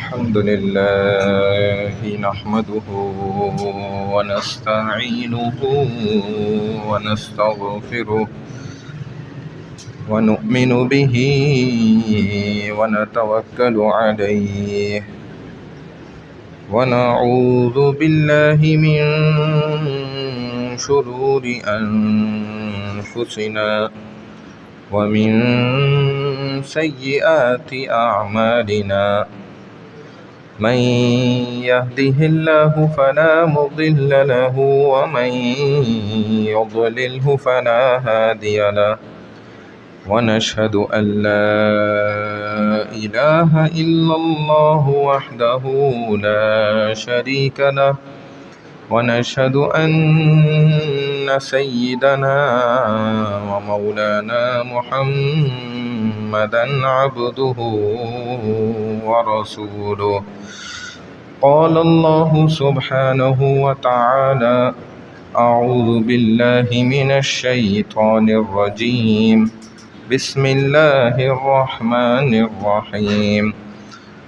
الحمد لله نحمده ونستعينه ونستغفره ونؤمن به ونتوكل عليه ونعوذ بالله من شرور أنفسنا ومن سيئات أعمالنا من يهده الله فلا مضل له ومن يضلله فلا هادي له ونشهد أن لا إله إلا الله وحده لا شريك له ونشهد أن سيدنا ومولانا محمدا عبده ورسوله قال الله سبحانه وتعالى أعوذ بالله من الشيطان الرجيم بسم الله الرحمن الرحيم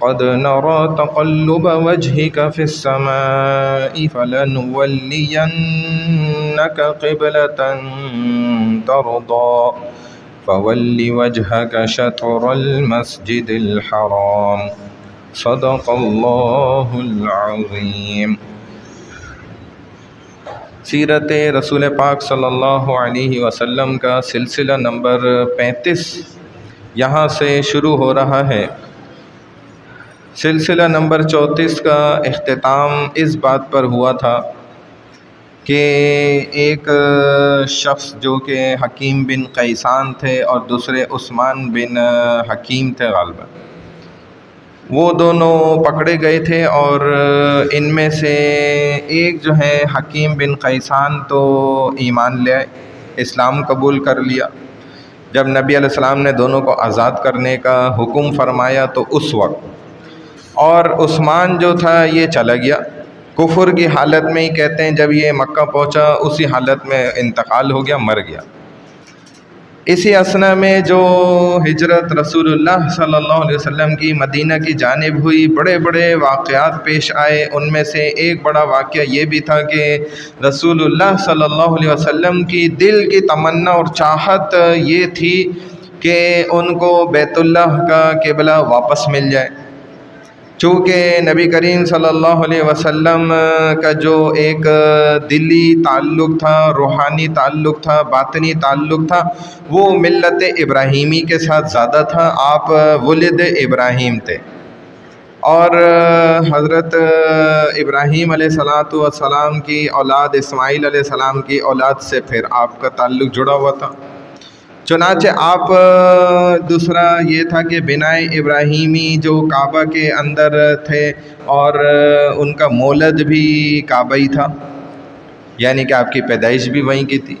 قد نرى تقلب وجهك في السماء فلنولينك قبلة ترضى فول وجهك شطر المسجد الحرام صدق الله العظيم۔ سیرت رسول پاک صلی اللہ علیہ وسلم کا سلسلہ نمبر 35 یہاں سے شروع ہو رہا ہے۔ سلسلہ نمبر 34 کا اختتام اس بات پر ہوا تھا کہ ایک شخص جو کہ حکیم بن قیسان تھے اور دوسرے عثمان بن حکیم تھے غالباً، وہ دونوں پکڑے گئے تھے اور ان میں سے ایک جو ہے حکیم بن قیسان تو ایمان لے آئے، اسلام قبول کر لیا۔ جب نبی علیہ السلام نے دونوں کو آزاد کرنے کا حکم فرمایا تو اس وقت، اور عثمان جو تھا یہ چلا گیا کفر کی حالت میں ہی، کہتے ہیں جب یہ مکہ پہنچا اسی حالت میں انتقال ہو گیا، مر گیا۔ اسی اثنا میں جو ہجرت رسول اللہ صلی اللہ علیہ وسلم کی مدینہ کی جانب ہوئی، بڑے بڑے واقعات پیش آئے۔ ان میں سے ایک بڑا واقعہ یہ بھی تھا کہ رسول اللہ صلی اللہ علیہ وسلم کی دل کی تمنا اور چاہت یہ تھی کہ ان کو بیت اللہ کا قبلہ واپس مل جائے، چونکہ نبی کریم صلی اللہ علیہ وسلم کا جو ایک دلی تعلق تھا، روحانی تعلق تھا، باطنی تعلق تھا، وہ ملت ابراہیمی کے ساتھ زیادہ تھا۔ آپ ولد ابراہیم تھے اور حضرت ابراہیم علیہ السلام کی اولاد اسماعیل علیہ السلام کی اولاد سے پھر آپ کا تعلق جڑا ہوا تھا۔ چنانچہ آپ دوسرا یہ تھا کہ بنائے ابراہیمی جو کعبہ کے اندر تھے اور ان کا مولد بھی کعبہ ہی تھا، یعنی کہ آپ کی پیدائش بھی وہیں کی تھی۔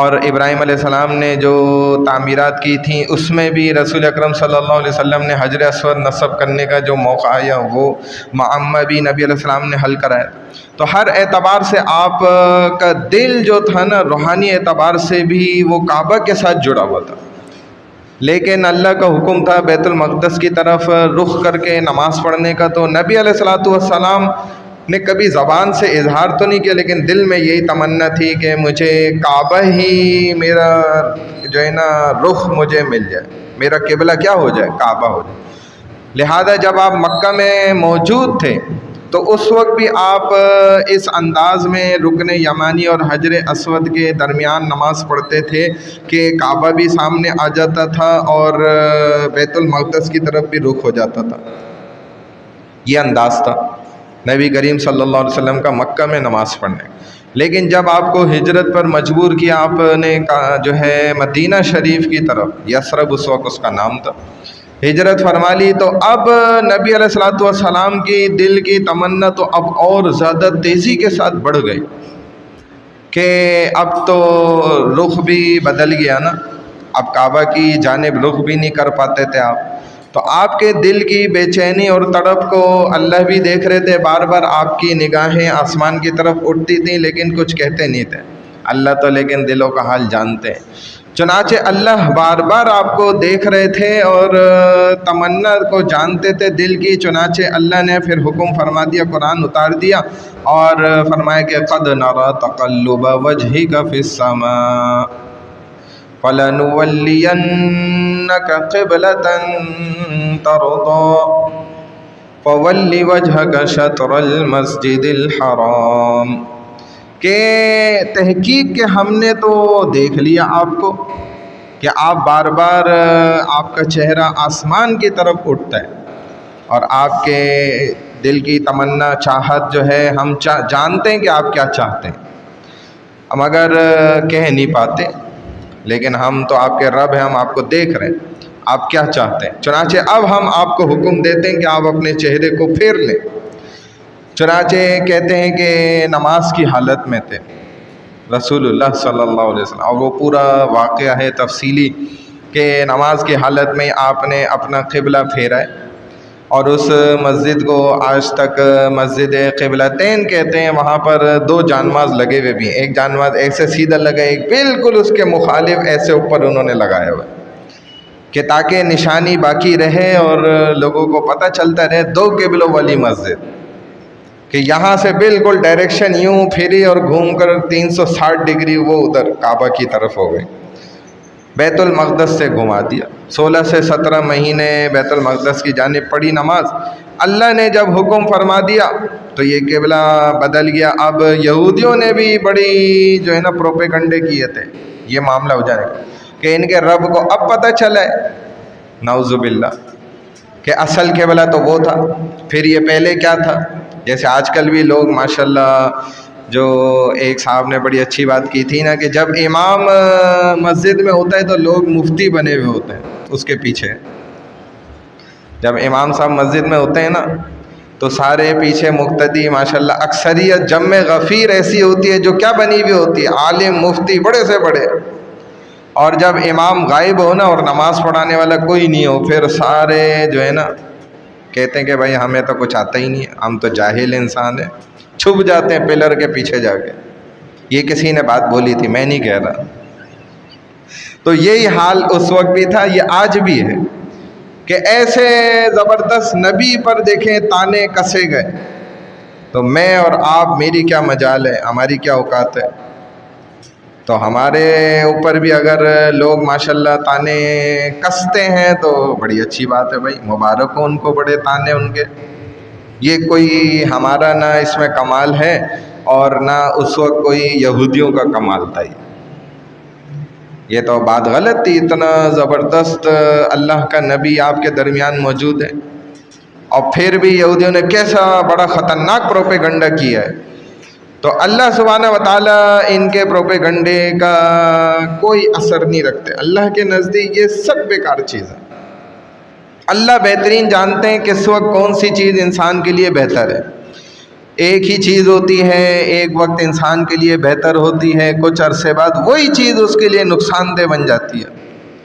اور ابراہیم علیہ السلام نے جو تعمیرات کی تھیں اس میں بھی رسول اکرم صلی اللہ علیہ وسلم نے حجر اسود نصب کرنے کا جو موقع آیا وہ معمہ بھی نبی علیہ السلام نے حل کرایا۔ تو ہر اعتبار سے آپ کا دل جو تھا نا، روحانی اعتبار سے بھی وہ کعبہ کے ساتھ جڑا ہوا تھا، لیکن اللہ کا حکم تھا بیت المقدس کی طرف رخ کر کے نماز پڑھنے کا۔ تو نبی علیہ السلام نے کبھی زبان سے اظہار تو نہیں کیا، لیکن دل میں یہی تمنا تھی کہ مجھے کعبہ ہی میرا جو ہے نا رخ مجھے مل جائے، میرا قبلہ کیا ہو جائے، کعبہ ہو جائے۔ لہذا جب آپ مکہ میں موجود تھے تو اس وقت بھی آپ اس انداز میں رکن یمانی اور حجر اسود کے درمیان نماز پڑھتے تھے کہ کعبہ بھی سامنے آ جاتا تھا اور بیت المقدس کی طرف بھی رخ ہو جاتا تھا۔ یہ انداز تھا نبی کریم صلی اللہ علیہ وسلم کا مکہ میں نماز پڑھنے۔ لیکن جب آپ کو ہجرت پر مجبور کیا، آپ نے جو ہے مدینہ شریف کی طرف، یثرب اس وقت اس کا نام تھا، ہجرت فرما لی، تو اب نبی علیہ السلام کی دل کی تمنا تو اب اور زیادہ تیزی کے ساتھ بڑھ گئی کہ اب تو رخ بھی بدل گیا نا، اب کعبہ کی جانب رخ بھی نہیں کر پاتے تھے آپ۔ تو آپ کے دل کی بے چینی اور تڑپ کو اللہ بھی دیکھ رہے تھے، بار بار آپ کی نگاہیں آسمان کی طرف اٹھتی تھیں لیکن کچھ کہتے نہیں تھے۔ اللہ تو لیکن دلوں کا حال جانتے ہیں۔ چنانچہ اللہ بار بار آپ کو دیکھ رہے تھے اور تمنا کو جانتے تھے دل کی، چنانچہ اللہ نے پھر حکم فرما دیا، قرآن اتار دیا اور فرمایا کہ قد نرى تقلب وجهك في السماء فلنولينك قبلة ترضى فول وجهك شطر المسجد الحرام، کہ تحقیق کہ ہم نے تو دیکھ لیا آپ کو کہ آپ بار بار آپ کا چہرہ آسمان کی طرف اٹھتا ہے اور آپ کے دل کی تمنا چاہت جو ہے ہم جانتے ہیں کہ آپ کیا چاہتے ہیں، ہم اگر کہہ نہیں پاتے لیکن ہم تو آپ کے رب ہیں، ہم آپ کو دیکھ رہے ہیں آپ کیا چاہتے ہیں۔ چنانچہ اب ہم آپ کو حکم دیتے ہیں کہ آپ اپنے چہرے کو پھیر لیں۔ چنانچہ کہتے ہیں کہ نماز کی حالت میں تھے رسول اللہ صلی اللہ علیہ وسلم، اور وہ پورا واقعہ ہے تفصیلی کہ نماز کی حالت میں آپ نے اپنا قبلہ پھیرا ہے، اور اس مسجد کو آج تک مسجد قبلتین کہتے ہیں۔ وہاں پر دو جانماز لگے ہوئے بھی ہیں، ایک جانماز ایسے سیدھا لگا، ایک بالکل اس کے مخالف ایسے اوپر انہوں نے لگایا ہوا کہ تاکہ نشانی باقی رہے اور لوگوں کو پتہ چلتا رہے دو قبلوں والی مسجد، کہ یہاں سے بالکل ڈائریکشن یوں پھری اور گھوم کر 360 ڈگری وہ ادھر کعبہ کی طرف ہو گئی، بیت المقدس سے گھما دیا۔ 16 سے 17 مہینے بیت المقدس کی جانب پڑھی نماز۔ اللہ نے جب حکم فرما دیا تو یہ قبلہ بدل گیا۔ اب یہودیوں نے بھی بڑی جو ہے نا پروپیگنڈے کیے تھے یہ معاملہ ہو جائے کہ ان کے رب کو اب پتہ چلا ہے نعوذ باللہ کہ اصل قبلہ تو وہ تھا، پھر یہ پہلے کیا تھا۔ جیسے آج کل بھی لوگ ماشاءاللہ، جو ایک صاحب نے بڑی اچھی بات کی تھی نا کہ جب امام مسجد میں ہوتا ہے تو لوگ مفتی بنے ہوئے ہوتے ہیں اس کے پیچھے، جب امام صاحب مسجد میں ہوتے ہیں نا تو سارے پیچھے مقتدی ماشاءاللہ، اکثریت جم غفیر ایسی ہوتی ہے جو کیا بنی ہوئی ہوتی ہے، عالم مفتی بڑے سے بڑے، اور جب امام غائب ہو نا اور نماز پڑھانے والا کوئی نہیں ہو پھر سارے جو ہے نا کہتے ہیں کہ بھائی ہمیں تو کچھ آتا ہی نہیں ہے، ہم تو جاہل انسان ہیں، چھپ جاتے ہیں پلر کے پیچھے جا کے۔ یہ کسی نے بات بولی تھی، میں نہیں کہہ رہا۔ تو یہی حال اس وقت بھی تھا، یہ آج بھی ہے کہ ایسے زبردست نبی پر دیکھیں تانے کسے گئے، تو میں اور آپ، میری کیا مجال ہے، ہماری کیا اوقات ہے۔ تو ہمارے اوپر بھی اگر لوگ ماشاءاللہ تانے کستے ہیں تو بڑی اچھی بات ہے بھائی، مبارک ہو ان کو، بڑے تانے ان کے۔ یہ کوئی ہمارا نہ اس میں کمال ہے اور نہ اس وقت کوئی یہودیوں کا کمال تھا، یہ تو بات غلط تھی۔ اتنا زبردست اللہ کا نبی آپ کے درمیان موجود ہے اور پھر بھی یہودیوں نے کیسا بڑا خطرناک پروپیگنڈا کیا ہے۔ تو اللہ سبحانہ و تعالیٰ ان کے پروپیگنڈے کا کوئی اثر نہیں رکھتے، اللہ کے نزدیک یہ سب بیکار چیز ہے۔ اللہ بہترین جانتے ہیں کس وقت کون سی چیز انسان کے لیے بہتر ہے۔ ایک ہی چیز ہوتی ہے، ایک وقت انسان کے لیے بہتر ہوتی ہے، کچھ عرصے بعد وہی چیز اس کے لیے نقصان دہ بن جاتی ہے،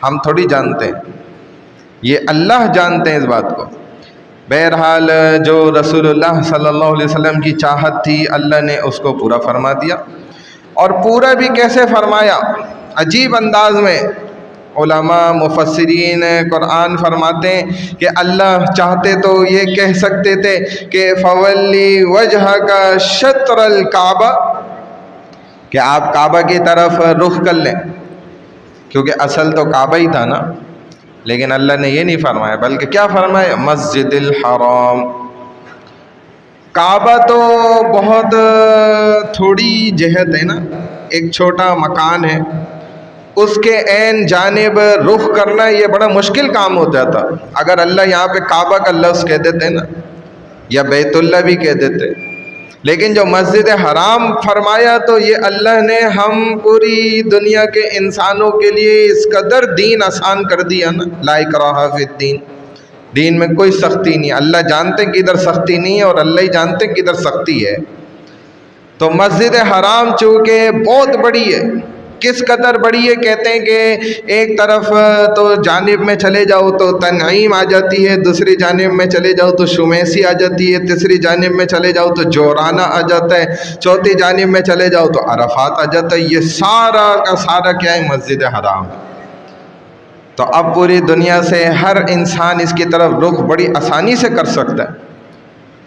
ہم تھوڑی جانتے ہیں، یہ اللہ جانتے ہیں اس بات کو۔ بہرحال جو رسول اللہ صلی اللہ علیہ وسلم کی چاہت تھی اللہ نے اس کو پورا فرما دیا، اور پورا بھی کیسے فرمایا، عجیب انداز میں۔ علماء مفسرین قرآن فرماتے ہیں کہ اللہ چاہتے تو یہ کہہ سکتے تھے کہ فولی وجہ کا شطر الکعبہ، کہ آپ کعبہ کی طرف رخ کر لیں، کیونکہ اصل تو کعبہ ہی تھا نا، لیکن اللہ نے یہ نہیں فرمایا، بلکہ کیا فرمایا، مسجد الحرام۔ کعبہ تو بہت تھوڑی جہت ہے نا، ایک چھوٹا مکان ہے، اس کے عین جانب رخ کرنا یہ بڑا مشکل کام ہو جاتا۔ اگر اللہ یہاں پہ کعبہ کا لفظ کہہ دیتے نا، یا بیت اللہ بھی کہہ دیتے، لیکن جو مسجد حرام فرمایا تو یہ اللہ نے ہم پوری دنیا کے انسانوں کے لیے اس قدر دین آسان کر دیا نا، لا اکراہ فی الدین، دین میں کوئی سختی نہیں۔ اللہ جانتے کہ ادھر سختی نہیں ہے اور اللہ ہی جانتے کہ ادھر سختی ہے۔ تو مسجد حرام چونکہ بہت بڑی ہے کس قدر بڑی ہے؟ کہتے ہیں کہ ایک طرف تو جانب میں چلے جاؤ تو تنعیم آ جاتی ہے، دوسری جانب میں چلے جاؤ تو شمیسی آ جاتی ہے، تیسری جانب میں چلے جاؤ تو جورانہ آ جاتا ہے، چوتھی جانب میں چلے جاؤ تو عرفات آ جاتا ہے۔ یہ سارا کا سارا کیا ہے؟ مسجد حرام ہے۔ تو اب پوری دنیا سے ہر انسان اس کی طرف رخ بڑی آسانی سے کر سکتا ہے،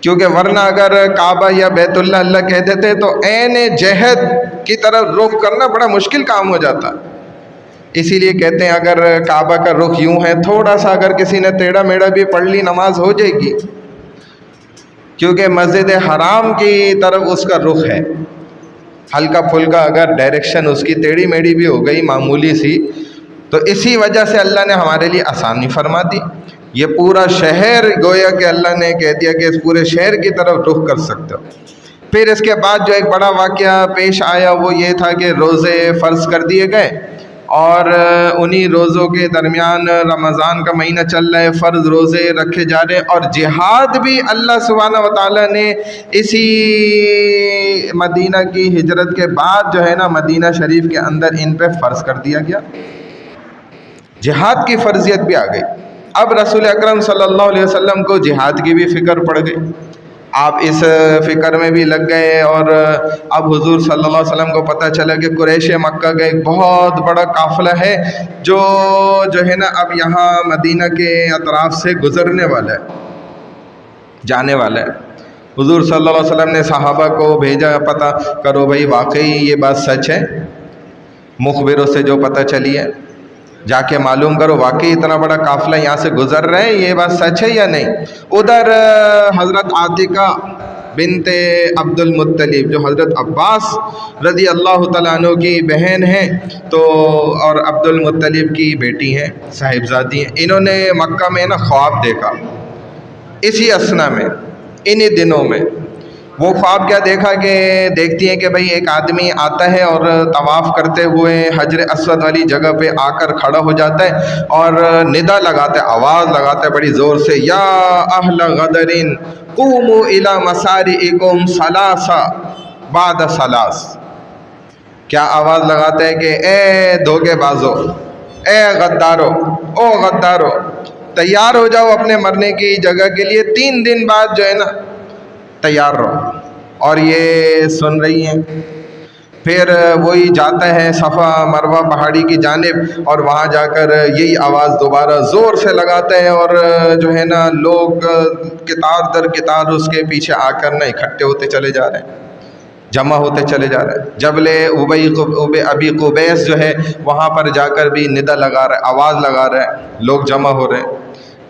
کیونکہ ورنہ اگر کعبہ یا بیت اللہ اللہ کہہ دیتے تو عین جہد کی طرف رخ کرنا بڑا مشکل کام ہو جاتا۔ اسی لیے کہتے ہیں اگر کعبہ کا رخ یوں ہے، تھوڑا سا اگر کسی نے ٹیڑھا میڑھا بھی پڑھ لی نماز ہو جائے گی، کیونکہ مسجد حرام کی طرف اس کا رخ ہے۔ ہلکا پھلکا اگر ڈائریکشن اس کی ٹیڑھی میڑھی بھی ہو گئی معمولی سی، تو اسی وجہ سے اللہ نے ہمارے لیے آسانی فرما دی۔ یہ پورا شہر گویا کہ اللہ نے کہہ دیا کہ اس پورے شہر کی طرف رخ کر سکتے ہو۔ پھر اس کے بعد جو ایک بڑا واقعہ پیش آیا وہ یہ تھا کہ روزے فرض کر دیے گئے، اور انہی روزوں کے درمیان رمضان کا مہینہ چل رہا ہے، فرض روزے رکھے جا رہے ہیں، اور جہاد بھی اللہ سبحانہ و تعالیٰ نے اسی مدینہ کی ہجرت کے بعد جو ہے نا مدینہ شریف کے اندر ان پہ فرض کر دیا گیا، جہاد کی فرضیت بھی آ گئی۔ اب رسول اکرم صلی اللہ علیہ وسلم کو جہاد کی بھی فکر پڑ گئی، آپ اس فکر میں بھی لگ گئے، اور اب حضور صلی اللہ علیہ وسلم کو پتہ چلا کہ قریش مکہ کا ایک بہت بڑا قافلہ ہے جو ہے نا اب یہاں مدینہ کے اطراف سے گزرنے والا ہے، جانے والا ہے۔ حضور صلی اللہ علیہ وسلم نے صحابہ کو بھیجا، پتہ کرو بھائی واقعی یہ بات سچ ہے، مخبروں سے جو پتہ چلی ہے جا کے معلوم کرو، واقعی اتنا بڑا قافلہ یہاں سے گزر رہے ہیں، یہ بات سچ ہے یا نہیں۔ ادھر حضرت عاتقہ بنت عبد المطلب جو حضرت عباس رضی اللہ تعالیٰ عنہ کی بہن ہیں تو اور عبد المطلب کی بیٹی ہیں، صاحبزادی ہیں، انہوں نے مکہ میں نا خواب دیکھا اسی اسنا میں، انہی دنوں میں۔ وہ خواب کیا دیکھا کہ دیکھتی ہیں کہ بھئی ایک آدمی آتا ہے اور طواف کرتے ہوئے حجر اسود والی جگہ پہ آ کر کھڑا ہو جاتا ہے اور ندا لگاتا ہے، آواز لگاتا ہے بڑی زور سے، یا اہل غدر قوموا الی مسارعکم ثلاثا بعد ثلاث۔ کیا آواز لگاتا ہے کہ اے دھوکے بازو، اے غدارو، او غدارو، تیار ہو جاؤ اپنے مرنے کی جگہ کے لیے، 3 دن بعد جو ہے نا تیار رہو۔ اور یہ سن رہی ہیں۔ پھر وہی جاتا ہے صفا مروہ پہاڑی کی جانب، اور وہاں جا کر یہی آواز دوبارہ زور سے لگاتا ہے، اور جو ہے نا لوگ قطار در قطار اس کے پیچھے آ کر نا اکٹھے ہوتے چلے جا رہے ہیں، جمع ہوتے چلے جا رہے ہیں۔ جبل ابی قبیس جو ہے وہاں پر جا کر بھی ندا لگا رہا ہے، آواز لگا رہا ہے، لوگ جمع ہو رہے ہیں۔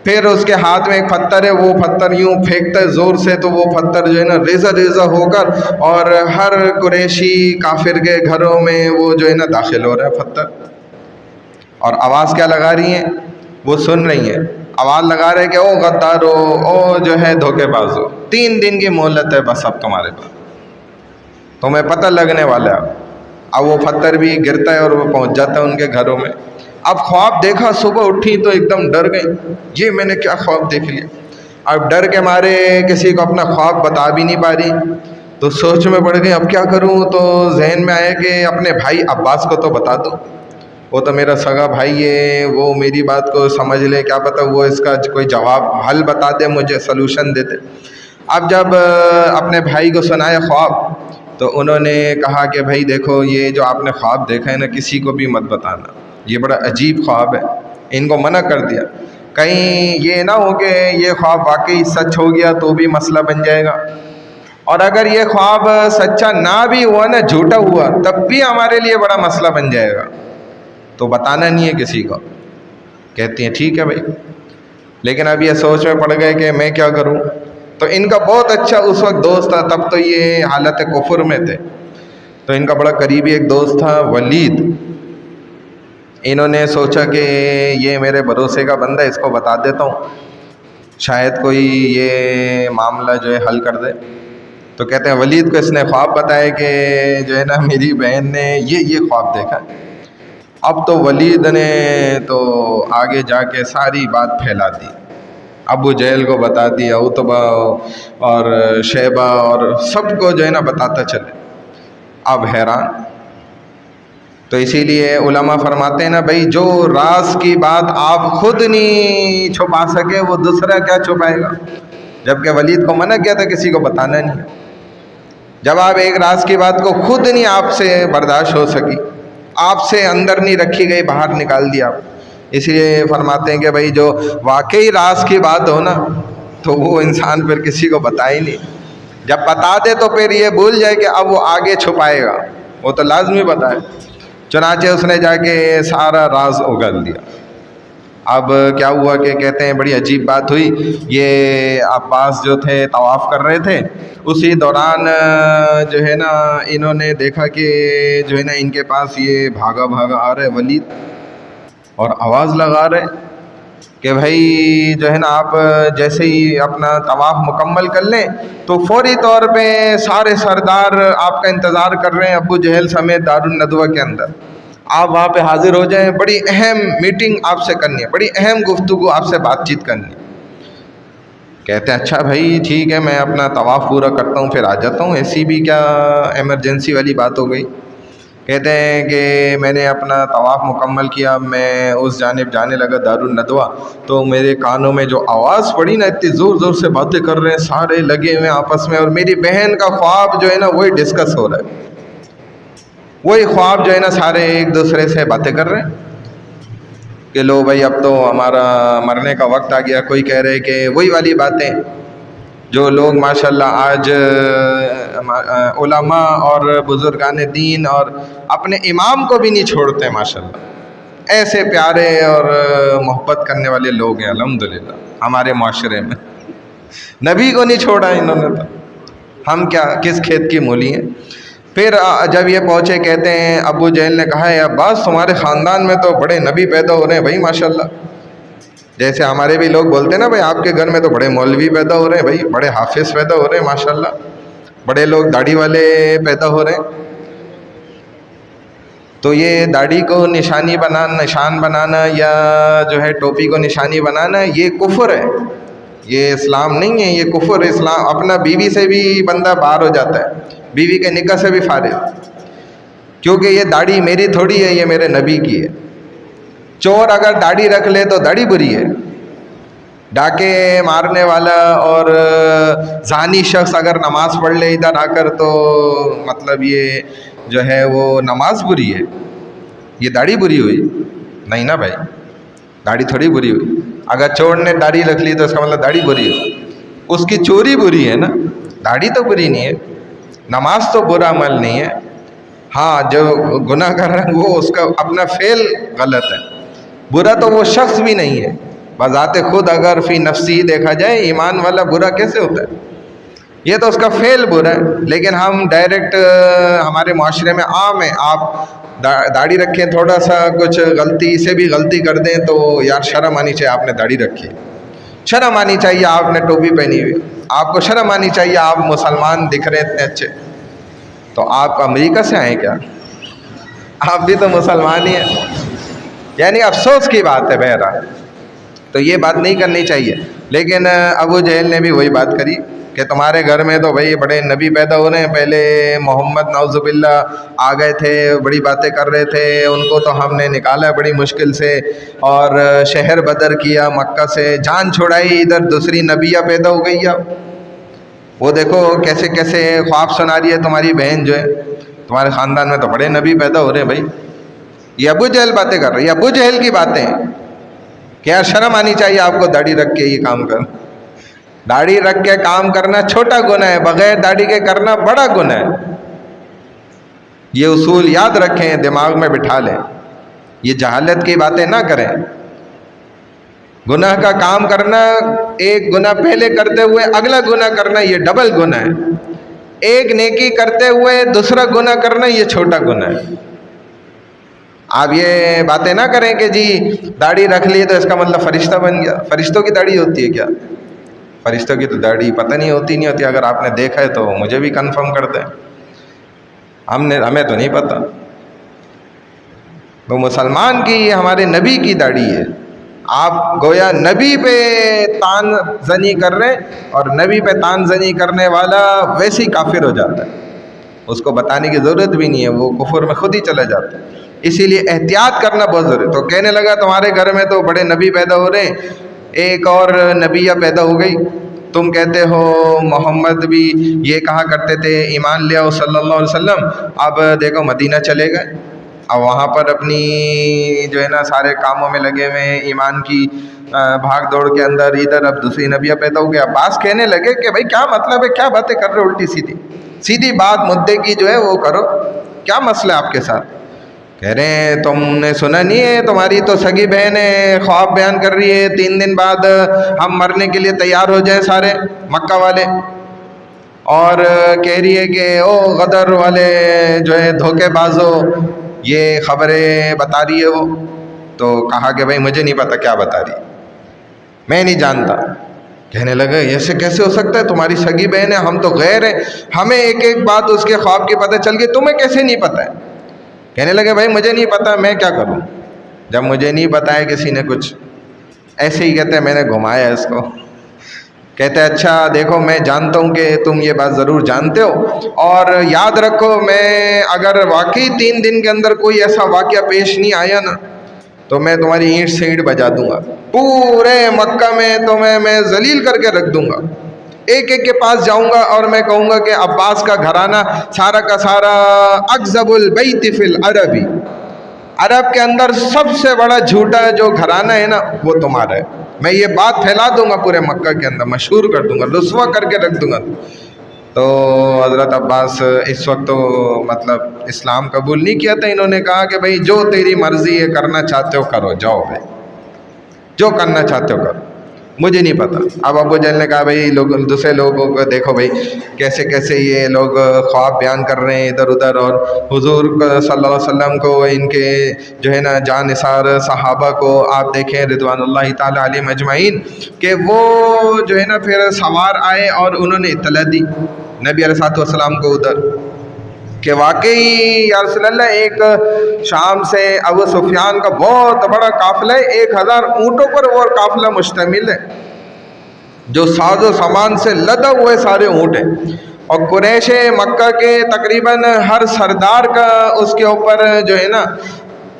پھر اس کے ہاتھ میں ایک پتھر ہے، وہ پتھر یوں پھینکتا ہے زور سے تو وہ پتھر جو ہے نا ریزہ ریزہ ہو کر اور ہر قریشی کافر کے گھروں میں وہ جو ہے نا داخل ہو رہا ہے پتھر۔ اور آواز کیا لگا رہی ہیں؟ وہ سن رہی ہیں، آواز لگا رہے کہ او غدارو، او جو ہے دھوکے بازو، 3 دن کی مہلت ہے بس اب تمہارے پاس، تمہیں پتہ لگنے والا ہے۔ اب وہ پتھر بھی گرتا ہے اور وہ پہنچ جاتا ہے ان کے گھروں میں۔ اب خواب دیکھا، صبح اٹھی تو ایک دم ڈر گئی، یہ میں نے کیا خواب دیکھ لیا۔ اب ڈر کے مارے کسی کو اپنا خواب بتا بھی نہیں پا رہی، تو سوچ میں پڑ گئی اب کیا کروں۔ تو ذہن میں آیا کہ اپنے بھائی عباس کو تو بتا دو، وہ تو میرا سگا بھائی ہے، وہ میری بات کو سمجھ لے، کیا پتہ وہ اس کا کوئی جواب حل بتا دے، مجھے سلوشن دے دے۔ اب جب اپنے بھائی کو سنایا خواب تو انہوں نے کہا کہ بھائی دیکھو یہ جو آپ نے خواب دیکھا ہے نا کسی کو بھی مت بتانا، یہ بڑا عجیب خواب ہے۔ ان کو منع کر دیا، کہیں یہ نہ ہو کہ یہ خواب واقعی سچ ہو گیا تو بھی مسئلہ بن جائے گا، اور اگر یہ خواب سچا نہ بھی ہوا نا، جھوٹا ہوا، تب بھی ہمارے لیے بڑا مسئلہ بن جائے گا، تو بتانا نہیں ہے کسی کو۔ کہتی ہیں ٹھیک ہے بھائی، لیکن اب یہ سوچ میں پڑ گئے کہ میں کیا کروں۔ تو ان کا بہت اچھا اس وقت دوست تھا، تب تو یہ حالت کفر میں تھے، تو ان کا بڑا قریبی ایک دوست تھا ولید۔ انہوں نے سوچا کہ یہ میرے بھروسے کا بندہ ہے، اس کو بتا دیتا ہوں، شاید کوئی یہ معاملہ جو ہے حل کر دے۔ تو کہتے ہیں ولید کو اس نے خواب بتایا کہ جو ہے نا میری بہن نے یہ خواب دیکھا۔ اب تو ولید نے تو آگے جا کے ساری بات پھیلا دی، ابو جہل کو بتا دیا، عتبہ اور شیبہ اور سب کو جو ہے نا بتاتا چلے۔ اب حیران تو اسی لیے علماء فرماتے ہیں نا بھائی، جو راز کی بات آپ خود نہیں چھپا سکے وہ دوسرا کیا چھپائے گا؟ جبکہ ولید کو منع کیا تھا کسی کو بتانا نہیں۔ جب آپ ایک راز کی بات کو خود نہیں آپ سے برداشت ہو سکی، آپ سے اندر نہیں رکھی گئی، باہر نکال دیا آپ۔ اس لیے فرماتے ہیں کہ بھائی جو واقعی راز کی بات ہو نا تو وہ انسان پھر کسی کو بتائے نہیں۔ جب بتا دے تو پھر یہ بھول جائے کہ اب وہ آگے چھپائے گا، وہ تو لازمی بتائے۔ چنانچہ اس نے جا کے سارا راز اگل دیا۔ اب کیا ہوا کہ کہتے ہیں بڑی عجیب بات ہوئی، یہ عباس جو تھے طواف کر رہے تھے، اسی دوران جو ہے نا انہوں نے دیکھا کہ جو ہے نا ان کے پاس یہ بھاگا بھاگا آ رہے ولید اور آواز لگا رہے کہ بھائی جو ہے نا آپ جیسے ہی اپنا طواف مکمل کر لیں تو فوری طور پہ سارے سردار آپ کا انتظار کر رہے ہیں ابو جہل سمیت دار الندوہ کے اندر، آپ وہاں پہ حاضر ہو جائیں، بڑی اہم میٹنگ آپ سے کرنی ہے، بڑی اہم گفتگو آپ سے بات چیت کرنی ہے۔ کہتے ہیں اچھا بھائی ٹھیک ہے، میں اپنا طواف پورا کرتا ہوں پھر آ جاتا ہوں، ایسی بھی کیا ایمرجنسی والی بات ہو گئی۔ کہتے ہیں کہ میں نے اپنا طواف مکمل کیا، میں اس جانب جانے لگا دار الندوہ، تو میرے کانوں میں جو آواز پڑی نا، اتنی زور زور سے باتیں کر رہے ہیں، سارے لگے ہوئے آپس میں، اور میری بہن کا خواب جو ہے نا وہی ڈسکس ہو رہا ہے، وہی خواب جو ہے نا سارے ایک دوسرے سے باتیں کر رہے ہیں کہ لو بھائی اب تو ہمارا مرنے کا وقت آ گیا۔ کوئی کہہ رہے کہ وہی والی باتیں جو لوگ ماشاءاللہ آج علماء اور بزرگان دین اور اپنے امام کو بھی نہیں چھوڑتے ماشاءاللہ، ایسے پیارے اور محبت کرنے والے لوگ ہیں الحمدللہ ہمارے معاشرے میں، نبی کو نہیں چھوڑا انہوں نے، تو ہم کیا کس کھیت کی مولی ہیں۔ پھر جب یہ پہنچے کہتے ہیں ابو جہل نے کہا ہے عباس تمہارے خاندان میں تو بڑے نبی پیدا ہو رہے ہیں بھائی ماشاءاللہ، جیسے ہمارے بھی لوگ بولتے ہیں نا بھائی آپ کے گھر میں تو بڑے مولوی پیدا ہو رہے ہیں بھائی، بڑے حافظ پیدا ہو رہے ہیں ماشاءاللہ، بڑے لوگ داڑھی والے پیدا ہو رہے ہیں۔ تو یہ داڑھی کو نشان بنانا یا جو ہے ٹوپی کو نشانی بنانا یہ کفر ہے، یہ اسلام نہیں ہے، یہ کفر۔ اسلام اپنا بیوی سے بھی بندہ باہر ہو جاتا ہے، بیوی کے نکاح سے بھی فارغ، کیونکہ یہ داڑھی میری تھوڑی ہے، یہ میرے نبی کی ہے۔ چور اگر داڑھی رکھ لے تو داڑھی بری ہے، ڈاکے مارنے والا اور زانی شخص اگر نماز پڑھ لے ادھر آ کر تو مطلب یہ جو ہے وہ نماز بری ہے، یہ داڑھی بری ہوئی؟ نہیں نا بھائی، داڑھی تھوڑی بری ہوئی۔ اگر چور نے داڑھی رکھ لی تو اس کا مطلب داڑھی بری ہوئی، اس کی چوری بری ہے نا، داڑھی تو بری نہیں ہے، نماز تو برا عمل نہیں ہے۔ ہاں جو گناہ کر رہا ہے وہ اس کا اپنا فعل غلط ہے، برا تو وہ شخص بھی نہیں ہے بذات خود۔ اگر فی نفسی دیکھا جائے ایمان والا برا کیسے ہوتا ہے؟ یہ تو اس کا فعل برا ہے، لیکن ہم ڈائریکٹ ہمارے معاشرے میں عام ہے، آپ داڑھی رکھیں تھوڑا سا کچھ غلطی سے بھی غلطی کر دیں تو یار شرم آنی چاہیے آپ نے داڑھی رکھی، شرم آنی چاہیے آپ نے ٹوپی پہنی ہوئی، آپ کو شرم آنی چاہیے آپ مسلمان دکھ رہے اتنے اچھے۔ تو آپ امریکہ سے آئیں کیا؟ آپ بھی تو مسلمان ہی ہیں۔ یعنی افسوس کی بات ہے بہرحال، تو یہ بات نہیں کرنی چاہیے۔ لیکن ابو جہل نے بھی وہی بات کری کہ تمہارے گھر میں تو بھائی بڑے نبی پیدا ہو رہے ہیں، پہلے محمد نعوذ باللہ آ گئے تھے، بڑی باتیں کر رہے تھے، ان کو تو ہم نے نکالا بڑی مشکل سے اور شہر بدر کیا، مکہ سے جان چھڑائی، ادھر دوسری نبیہ پیدا ہو گئی۔ اب وہ دیکھو کیسے کیسے خواب سنا رہی ہے تمہاری بہن جو ہے، تمہارے خاندان میں تو بڑے نبی پیدا ہو رہے ہیں بھائی۔ یہ ابو جہل باتیں کر رہے ہیں، یہ ابو جہل کی باتیں ہیں کہ یار شرم آنی چاہیے آپ کو داڑھی رکھ کے یہ کام کر۔ داڑھی رکھ کے کام کرنا چھوٹا گناہ ہے، بغیر داڑھی کے کرنا بڑا گناہ ہے۔ یہ اصول یاد رکھیں، دماغ میں بٹھا لیں، یہ جہالت کی باتیں نہ کریں۔ گناہ کا کام کرنا، ایک گناہ پہلے کرتے ہوئے اگلا گناہ کرنا یہ ڈبل گناہ ہے، ایک نیکی کرتے ہوئے دوسرا گناہ کرنا یہ چھوٹا گناہ ہے۔ آپ یہ باتیں نہ کریں کہ جی داڑھی رکھ لی تو اس کا مطلب فرشتہ بن گیا۔ فرشتوں کی داڑھی ہوتی ہے کیا؟ فرشتوں کی تو داڑھی پتہ نہیں ہوتی، اگر آپ نے دیکھا ہے تو مجھے بھی کنفرم کر دیں، ہمیں تو نہیں پتہ۔ تو مسلمان کی ہمارے نبی کی داڑھی ہے، آپ گویا نبی پہ تان زنی کر رہے ہیں، اور نبی پہ تان زنی کرنے والا ویسے ہی کافر ہو جاتا ہے، اس کو بتانے کی ضرورت بھی نہیں ہے، وہ کفر میں خود ہی چلا جاتا ہے۔ اسی لیے احتیاط کرنا بہت ضروری ہے۔ تو کہنے لگا تمہارے گھر میں تو بڑے نبی پیدا ہو رہے ہیں، ایک اور نبیہ پیدا ہو گئی، تم کہتے ہو محمد بھی یہ کہا کرتے تھے ایمان لے آؤ صلی اللہ علیہ وسلم، اب دیکھو مدینہ چلے گئے، اب وہاں پر اپنی جو ہے نا سارے کاموں میں لگے ہوئے ہیں، ایمان کی بھاگ دوڑ کے اندر، ادھر اب دوسری نبیہ پیدا ہو گیا۔ عباس کہنے لگے کہ بھائی کیا مطلب ہے، کیا باتیں کر رہے ہو الٹی سیدھی، سیدھی بات مدعے کی جو ہے وہ کرو، کیا مسئلہ ہے آپ کے ساتھ؟ کہہ رہے ہیں تم نے سنا نہیں ہے، تمہاری تو سگی بہن ہے، خواب بیان کر رہی ہے 3 دن بعد ہم مرنے کے لیے تیار ہو جائیں سارے مکہ والے، اور کہہ رہی ہے کہ او غدر والے جو ہے دھوکے بازو، یہ خبریں بتا رہی ہے وہ۔ تو کہا کہ بھائی مجھے نہیں پتا کیا بتا رہی، میں نہیں جانتا۔ کہنے لگے ایسے کیسے ہو سکتا ہے، تمہاری سگی بہن ہے، ہم تو غیر ہیں، ہمیں ایک ایک بات اس کے خواب کی پتہ چل گئی، تمہیں کیسے نہیں پتہ ہے؟ کہنے لگے بھائی مجھے نہیں پتا، میں کیا کروں، جب مجھے نہیں بتایا کسی نے کچھ، ایسے ہی کہتے ہیں میں نے گھمایا اس کو۔ کہتے ہیں اچھا دیکھو میں جانتا ہوں کہ تم یہ بات ضرور جانتے ہو، اور یاد رکھو میں اگر واقعی 3 دن کے اندر کوئی ایسا واقعہ پیش نہیں آیا نا تو میں تمہاری اینٹ سے اینٹ بجا دوں گا، پورے مکہ میں تمہیں میں ذلیل کر کے رکھ دوں گا، ایک ایک کے پاس جاؤں گا اور میں کہوں گا کہ عباس کا گھرانہ سارا کا سارا اکذب البیت فی العربی، عرب کے اندر سب سے بڑا جھوٹا جو گھرانہ ہے نا وہ تمہارا ہے، میں یہ بات پھیلا دوں گا پورے مکہ کے اندر، مشہور کر دوں گا، رسوا کر کے رکھ دوں گا۔ تو حضرت عباس اس وقت تو مطلب اسلام قبول نہیں کیا تھا، انہوں نے کہا کہ بھائی جو تیری مرضی ہے کرنا چاہتے ہو کرو، جاؤ بھائی جو کرنا چاہتے ہو کرو، مجھے نہیں پتا۔ اب ابو جہل نے کہا بھائی دوسرے لوگوں کو دیکھو بھائی کیسے کیسے یہ لوگ خواب بیان کر رہے ہیں ادھر ادھر، اور حضور صلی اللہ علیہ وسلم کو ان کے جو ہے نا جان نثار صحابہ کو آپ دیکھیں رضوان اللہ تعالی علیہم اجمعین کہ وہ جو ہے نا پھر سوار آئے اور انہوں نے اطلاع دی نبی علیہ السلام کو ادھر کہ واقعی یا رسول اللہ ایک شام سے ابو سفیان کا بہت بڑا قافلہ ہے، 1000 اونٹوں پر وہ قافلہ مشتمل ہے، جو ساز و سامان سے لدا ہوئے سارے اونٹ ہیں، اور قریش مکہ کے تقریباً ہر سردار کا اس کے اوپر جو ہے نا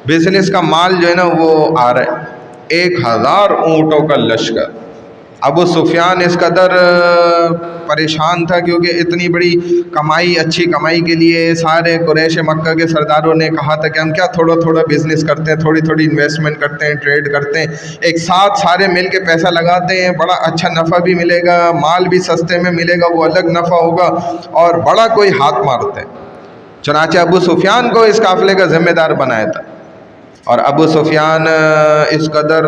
بزنس کا مال جو ہے نا وہ آ رہا ہے، 1000 اونٹوں کا لشکر۔ ابو سفیان اس قدر پریشان تھا کیونکہ اتنی بڑی کمائی، اچھی کمائی کے لیے سارے قریش مکہ کے سرداروں نے کہا تھا کہ ہم کیا تھوڑا تھوڑا بزنس کرتے ہیں، تھوڑی تھوڑی انویسٹمنٹ کرتے ہیں، ٹریڈ کرتے ہیں، ایک ساتھ سارے مل کے پیسہ لگاتے ہیں، بڑا اچھا نفع بھی ملے گا، مال بھی سستے میں ملے گا، وہ الگ نفع ہوگا، اور بڑا کوئی ہاتھ مارتے ہیں۔ چنانچہ ابو سفیان کو اس قافلے کا ذمہ دار بنایا تھا، اور ابو سفیان اس قدر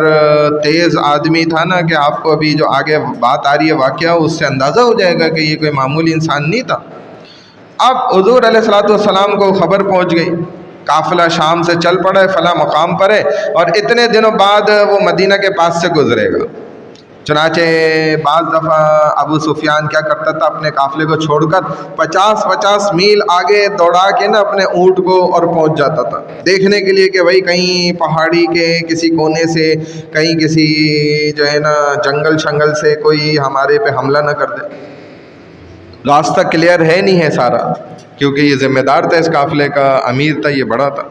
تیز آدمی تھا نا کہ آپ کو ابھی جو آگے بات آ رہی ہے واقعہ اس سے اندازہ ہو جائے گا کہ یہ کوئی معمولی انسان نہیں تھا۔ اب حضور علیہ السلام کو خبر پہنچ گئی، قافلہ شام سے چل پڑا ہے، فلاں مقام پر ہے، اور اتنے دنوں بعد وہ مدینہ کے پاس سے گزرے گا۔ چنانچہ بعض دفعہ ابو سفیان کیا کرتا تھا، اپنے قافلے کو چھوڑ کر 50 میل آگے دوڑا کے نا اپنے اونٹ کو اور پہنچ جاتا تھا، دیکھنے کے لیے کہ بھائی کہیں پہاڑی کے کسی کونے سے، کہیں کسی جو ہے نا جنگل شنگل سے کوئی ہمارے پہ حملہ نہ کر دے، راستہ کلیئر ہے نہیں ہے سارا، کیونکہ یہ ذمہ دار تھا، اس قافلے کا امیر تھا، یہ بڑا تھا۔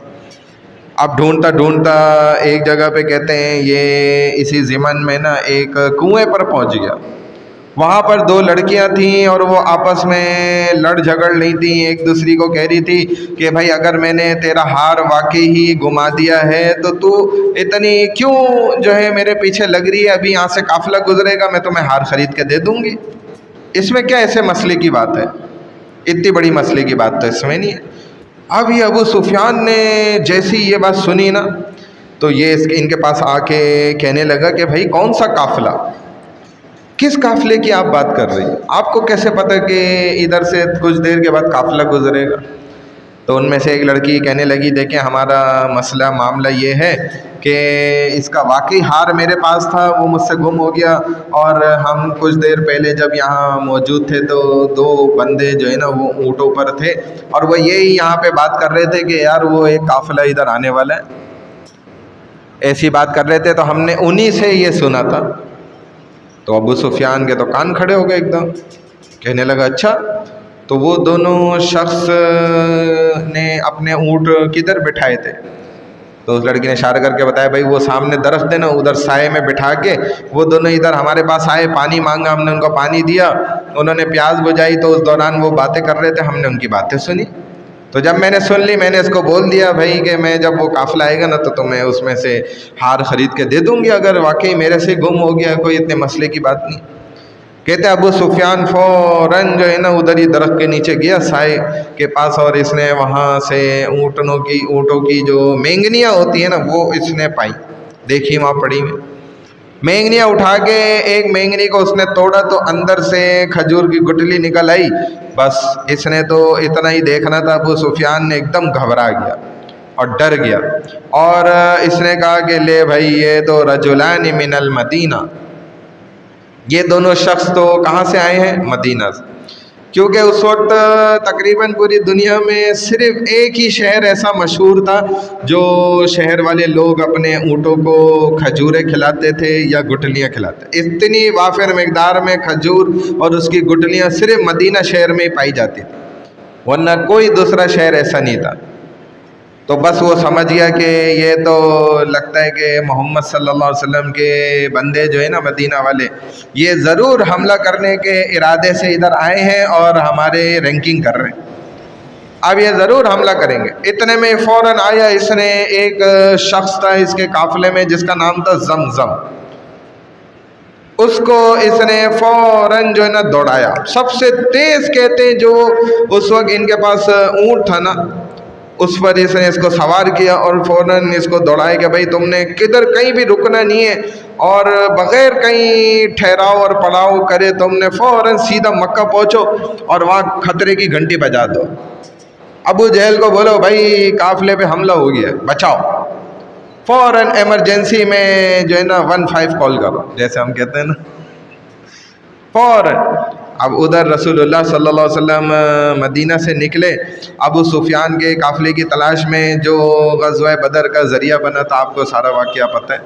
اب ڈھونڈتا ڈھونڈتا ایک جگہ پہ کہتے ہیں یہ اسی ضمن میں نا ایک کنویں پر پہنچ گیا، وہاں پر 2 لڑکیاں تھیں اور وہ آپس میں لڑ جھگڑ رہی تھیں، ایک دوسری کو کہہ رہی تھی کہ بھائی اگر میں نے تیرا ہار واقعی ہی گما دیا ہے تو اتنی کیوں جو ہے میرے پیچھے لگ رہی ہے، ابھی یہاں سے قافلہ گزرے گا میں تمہیں ہار خرید کے دے دوں گی، اس میں کیا ایسے مسئلے کی بات ہے، اتنی بڑی مسئلے کی بات تو اس میں نہیں ہے۔ اب یہ ابو سفیان نے جیسی یہ بات سنی نا تو یہ ان کے پاس آ کے کہنے لگا کہ بھائی کون سا قافلہ، کس قافلے کی آپ بات کر رہی ہیں، آپ کو کیسے پتہ کہ ادھر سے کچھ دیر کے بعد قافلہ گزرے گا؟ تو ان میں سے ایک لڑکی کہنے لگی دیکھیں ہمارا مسئلہ معاملہ یہ ہے کہ اس کا واقعی ہار میرے پاس تھا، وہ مجھ سے گم ہو گیا، اور ہم کچھ دیر پہلے جب یہاں موجود تھے تو 2 بندے جو ہے نا وہ اونٹوں پر تھے، اور وہ یہی یہاں پہ بات کر رہے تھے کہ یار وہ ایک قافلہ ادھر آنے والا ہے، ایسی بات کر رہے تھے تو ہم نے انہی سے یہ سنا تھا۔ تو ابو سفیان کے تو کان کھڑے ہو گئے ایک دم، کہنے لگا اچھا، تو وہ دونوں شخص نے اپنے اونٹ کدھر بٹھائے تھے؟ تو اس لڑکی نے اشارہ کر کے بتایا بھائی وہ سامنے درخت ہے نا، ادھر سائے میں بٹھا کے وہ دونوں ادھر ہمارے پاس آئے، پانی مانگا، ہم نے ان کو پانی دیا، انہوں نے پیاس بجھائی، تو اس دوران وہ باتیں کر رہے تھے، ہم نے ان کی باتیں سنی۔ تو جب میں نے سن لی، میں نے اس کو بول دیا بھائی کہ میں جب وہ قافلہ آئے گا نا تو تمہیں اس میں سے ہار خرید کے دے دوں گی، اگر واقعی میرے سے گم ہو گیا، کوئی اتنے مسئلے کی بات نہیں۔ کہتے ابو سفیان فوراً جو ہے نا ادھر ہی درخت کے نیچے گیا سائے کے پاس، اور اس نے وہاں سے اونٹوں کی جو مینگنیاں ہوتی ہیں نا وہ اس نے پائی، دیکھی وہاں پڑی میں مینگنیاں، اٹھا کے ایک مینگنی کو اس نے توڑا تو اندر سے کھجور کی گٹلی نکل آئی۔ بس اس نے تو اتنا ہی دیکھنا تھا، ابو سفیان نے ایک دم گھبرا گیا اور ڈر گیا، اور اس نے کہا کہ لے بھائی یہ تو رجلان من المدینہ، یہ دونوں شخص تو کہاں سے آئے ہیں؟ مدینہ سے، کیونکہ اس وقت تقریباً پوری دنیا میں صرف ایک ہی شہر ایسا مشہور تھا جو شہر والے لوگ اپنے اونٹوں کو کھجوریں کھلاتے تھے یا گٹلیاں کھلاتے، اتنی وافر مقدار میں کھجور اور اس کی گٹلیاں صرف مدینہ شہر میں ہی پائی جاتی تھی، ورنہ کوئی دوسرا شہر ایسا نہیں تھا۔ تو بس وہ سمجھ گیا کہ یہ تو لگتا ہے کہ محمد صلی اللہ علیہ وسلم کے بندے جو ہے نا مدینہ والے، یہ ضرور حملہ کرنے کے ارادے سے ادھر آئے ہیں اور ہمارے رینکنگ کر رہے ہیں، اب یہ ضرور حملہ کریں گے۔ اتنے میں فوراً آیا، اس نے ایک شخص تھا اس کے قافلے میں جس کا نام تھا زمزم، اس کو اس نے فوراً جو ہے نا دوڑایا، سب سے تیز کہتے ہیں جو اس وقت ان کے پاس اونٹ تھا نا اس پر اس نے اس کو سوار کیا اور فوراً اس کو دوڑایا کہ بھائی تم نے کدھر کہیں بھی رکنا نہیں ہے، اور بغیر کہیں ٹھہراؤ اور پڑاؤ کرے تم نے فوراً سیدھا مکہ پہنچو اور وہاں خطرے کی گھنٹی بجا دو۔ ابو جہل کو بولو بھائی قافلے پہ حملہ ہو گیا، بچاؤ، فوراً ایمرجنسی میں جو ہے نا 15 کال کرو، جیسے ہم کہتے ہیں نا فوراً۔ اب ادھر رسول اللہ صلی اللہ علیہ وسلم مدینہ سے نکلے ابو سفیان کے قافلے کی تلاش میں، جو غزوہ بدر کا ذریعہ بنا تھا، آپ کو سارا واقعہ پتہ ہے،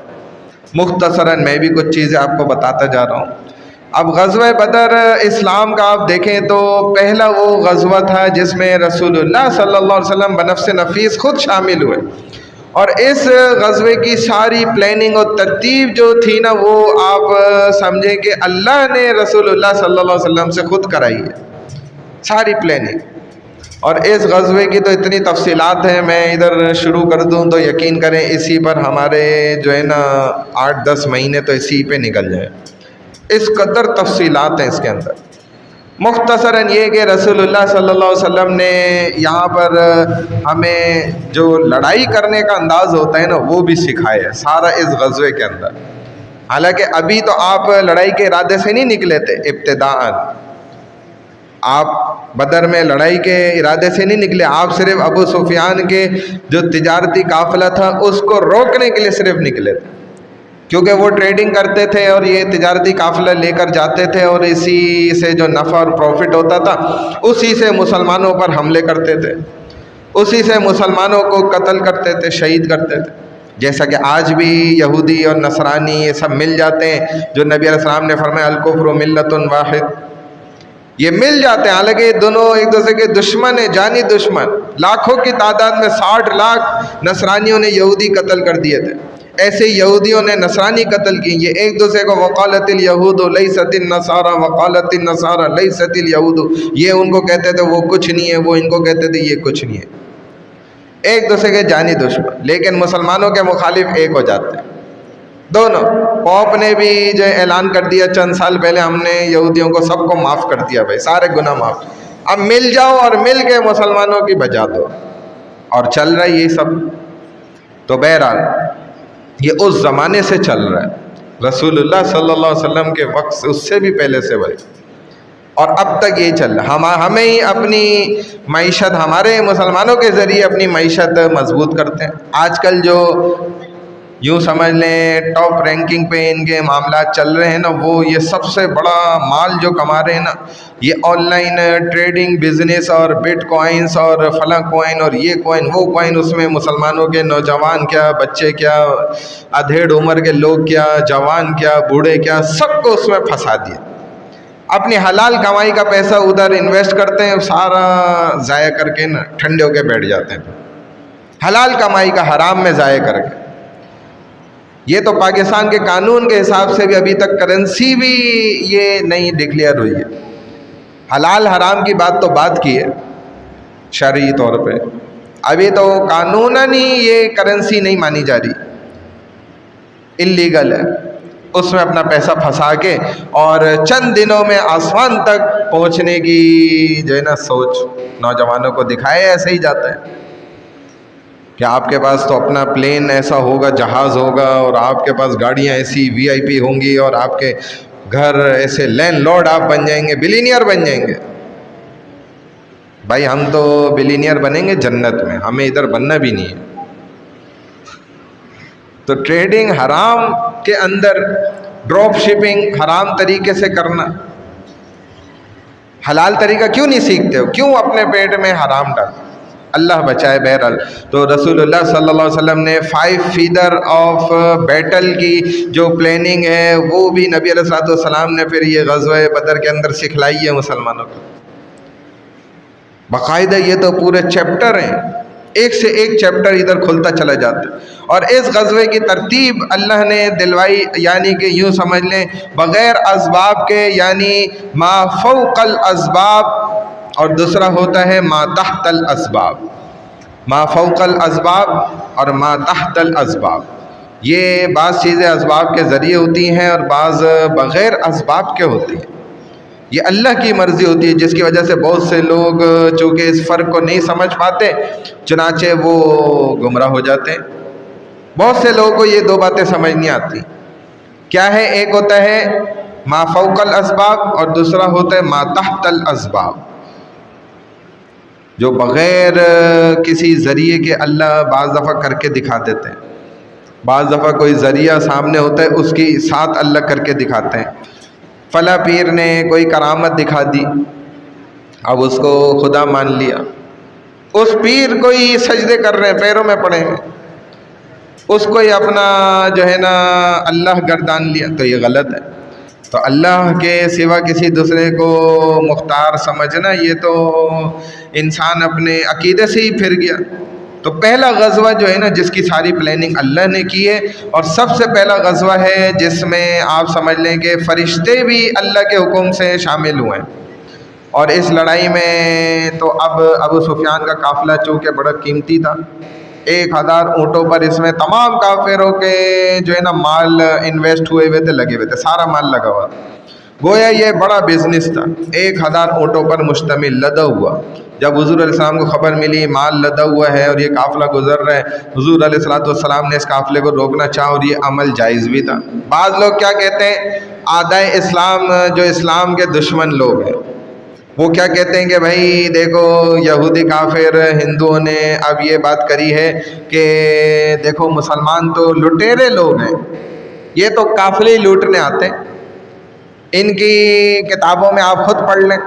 مختصراً میں بھی کچھ چیزیں آپ کو بتاتا جا رہا ہوں۔ اب غزوہ بدر اسلام کا آپ دیکھیں تو پہلا وہ غزوہ تھا جس میں رسول اللہ صلی اللہ علیہ وسلم بنفس نفیس خود شامل ہوئے، اور اس غزوے کی ساری پلاننگ اور ترتیب جو تھی نا وہ آپ سمجھیں کہ اللہ نے رسول اللہ صلی اللہ علیہ وسلم سے خود کرائی ہے ساری پلاننگ۔ اور اس غزوے کی تو اتنی تفصیلات ہیں، میں ادھر شروع کر دوں تو یقین کریں اسی پر ہمارے جو ہے نا 8-10 مہینے تو اسی پہ نکل جائیں، اس قدر تفصیلات ہیں اس کے اندر۔ مختصراً یہ کہ رسول اللہ صلی اللہ علیہ وسلم نے یہاں پر ہمیں جو لڑائی کرنے کا انداز ہوتا ہے نا وہ بھی سکھایا ہے سارا اس غزوے کے اندر۔ حالانکہ ابھی تو آپ لڑائی کے ارادے سے نہیں نکلے تھے، ابتداءً آپ بدر میں لڑائی کے ارادے سے نہیں نکلے، آپ صرف ابو سفیان کے جو تجارتی قافلہ تھا اس کو روکنے کے لیے صرف نکلے تھے، کیونکہ وہ ٹریڈنگ کرتے تھے اور یہ تجارتی قافلہ لے کر جاتے تھے، اور اسی سے جو نفع اور پروفٹ ہوتا تھا اسی سے مسلمانوں پر حملے کرتے تھے، اسی سے مسلمانوں کو قتل کرتے تھے، شہید کرتے تھے، جیسا کہ آج بھی یہودی اور نصرانی یہ سب مل جاتے ہیں، جو نبی علیہ السلام نے فرمایا الکفر ملت واحد، یہ مل جاتے ہیں، حالانکہ یہ دونوں ایک دوسرے کے دشمن ہیں، جانی دشمن، لاکھوں کی تعداد میں 60 لاکھ نصرانیوں نے یہودی قتل کر دیے تھے، ایسے یہودیوں نے نصرانی قتل کی، یہ ایک دوسرے کو وقالت الیہود لیست النصارى وقالت النصارى لیست الیہود، یہ ان کو کہتے تھے وہ کچھ نہیں ہے، وہ ان کو کہتے تھے یہ کچھ نہیں ہے، ایک دوسرے کے جانی دشمن، لیکن مسلمانوں کے مخالف ایک ہو جاتے ہیں دونوں۔ پوپ نے بھی جو اعلان کر دیا چند سال پہلے، ہم نے یہودیوں کو سب کو معاف کر دیا، بھائی سارے گناہ معاف، اب مل جاؤ اور مل کے مسلمانوں کی بجا دو، اور چل رہا ہے یہ سب۔ تو بہرحال یہ اس زمانے سے چل رہا ہے، رسول اللہ صلی اللہ علیہ وسلم کے وقت سے، اس سے بھی پہلے سے بھائی، اور اب تک یہ چل رہا ہے۔ ہمیں ہی اپنی معیشت، ہمارے مسلمانوں کے ذریعے اپنی معیشت مضبوط کرتے ہیں۔ آج کل جو یوں سمجھ لیں ٹاپ رینکنگ پہ ان کے معاملات چل رہے ہیں نا، وہ یہ سب سے بڑا مال جو کما رہے ہیں نا، یہ آن لائن ٹریڈنگ بزنس اور بٹ کوائنس اور فلاں کوائن اور یہ کوائن وہ کوائن، اس میں مسلمانوں کے نوجوان کیا، بچے کیا، ادھیڑ عمر کے لوگ کیا، جوان کیا، بوڑھے کیا، سب کو اس میں پھنسا دیا، اپنی حلال کمائی کا پیسہ ادھر انویسٹ کرتے ہیں، سارا ضائع کر کے نا ٹھنڈے ہو کے بیٹھ جاتے ہیں۔ حلال کمائی کا حرام میں ضائع کر کے. یہ تو پاکستان کے قانون کے حساب سے بھی ابھی تک کرنسی بھی یہ نہیں ڈکلیئر ہوئی ہے. حلال حرام کی بات تو بات کی ہے شرعی طور پہ، ابھی تو قانوناً ہی یہ کرنسی نہیں مانی جا رہی، انلیگل ہے. اس میں اپنا پیسہ پھنسا کے اور چند دنوں میں آسمان تک پہنچنے کی جو ہے نا سوچ نوجوانوں کو دکھائے، ایسے ہی جاتا ہے کہ آپ کے پاس تو اپنا پلین ایسا ہوگا، جہاز ہوگا، اور آپ کے پاس گاڑیاں ایسی وی آئی پی ہوں گی، اور آپ کے گھر ایسے لینڈ لارڈ آپ بن جائیں گے، بلینئر بن جائیں گے. بھائی ہم تو بلینئر بنیں گے جنت میں، ہمیں ادھر بننا بھی نہیں ہے. تو ٹریڈنگ حرام کے اندر، ڈراپ شپنگ حرام طریقے سے کرنا، حلال طریقہ کیوں نہیں سیکھتے ہو؟ کیوں اپنے پیٹ میں حرام ڈال؟ اللہ بچائے. بہرحال تو رسول اللہ صلی اللہ علیہ وسلم نے 5 فیدر آف بیٹل کی جو پلاننگ ہے وہ بھی نبی علیہ السلام نے پھر یہ غزوہ بدر کے اندر سکھلائی ہے مسلمانوں کو باقاعدہ. یہ تو پورے چیپٹر ہیں، ایک سے ایک چیپٹر ادھر کھلتا چلا جاتا ہے. اور اس غزوے کی ترتیب اللہ نے دلوائی، یعنی کہ یوں سمجھ لیں بغیر اسباب کے، یعنی ما فوق الاسباب، اور دوسرا ہوتا ہے ما تحت الاسباب. ما فوق الاسباب اور ما تحت الاسباب، یہ بعض چیزیں اسباب کے ذریعے ہوتی ہیں اور بعض بغیر اسباب کے ہوتی ہیں. یہ اللہ کی مرضی ہوتی ہے، جس کی وجہ سے بہت سے لوگ چونکہ اس فرق کو نہیں سمجھ پاتے چنانچہ وہ گمراہ ہو جاتے ہیں. بہت سے لوگوں کو یہ دو باتیں سمجھ نہیں آتی. کیا ہے؟ ایک ہوتا ہے ما فوق الاسباب اور دوسرا ہوتا ہے ما تحت الاسباب، جو بغیر کسی ذریعے کے اللہ بعض دفعہ کر کے دکھا دیتے ہیں. بعض دفعہ کوئی ذریعہ سامنے ہوتا ہے، اس کی ساتھ اللہ کر کے دکھاتے ہیں. فلاں پیر نے کوئی کرامت دکھا دی، اب اس کو خدا مان لیا. اس پیر کو ہی سجدے کر رہے ہیں، پیروں میں پڑے ہیں، اس کو ہی اپنا جو ہے نا اللہ گردان لیا. تو یہ غلط ہے. تو اللہ کے سوا کسی دوسرے کو مختار سمجھنا، یہ تو انسان اپنے عقیدے سے ہی پھر گیا. تو پہلا غزوہ جو ہے نا جس کی ساری پلاننگ اللہ نے کی ہے، اور سب سے پہلا غزوہ ہے جس میں آپ سمجھ لیں کہ فرشتے بھی اللہ کے حکم سے شامل ہوئے ہیں. اور اس لڑائی میں تو اب ابو سفیان کا قافلہ چونکہ بڑا قیمتی تھا، 1000 اونٹوں پر اس میں تمام کافروں کے جو ہے نا مال انویسٹ ہوئے ہوئے تھے، لگے ہوئے تھے، سارا مال لگا ہوا تھا. گویا یہ بڑا بزنس تھا. 1000 اونٹوں پر مشتمل لدا ہوا. جب حضور علیہ السلام کو خبر ملی مال لدا ہوا ہے اور یہ قافلہ گزر رہا ہے، حضور علیہ السلام نے اس قافلے کو روکنا چاہا، اور یہ عمل جائز بھی تھا. بعض لوگ کیا کہتے ہیں، اعدائے اسلام جو اسلام کے دشمن لوگ ہیں، وہ کیا کہتے ہیں کہ بھائی دیکھو یہودی کافر ہندوؤں نے اب یہ بات کری ہے کہ دیکھو مسلمان تو لٹیرے لوگ ہیں، یہ تو قافلے ہی لوٹنے آتے ہیں. ان کی کتابوں میں آپ خود پڑھ لیں،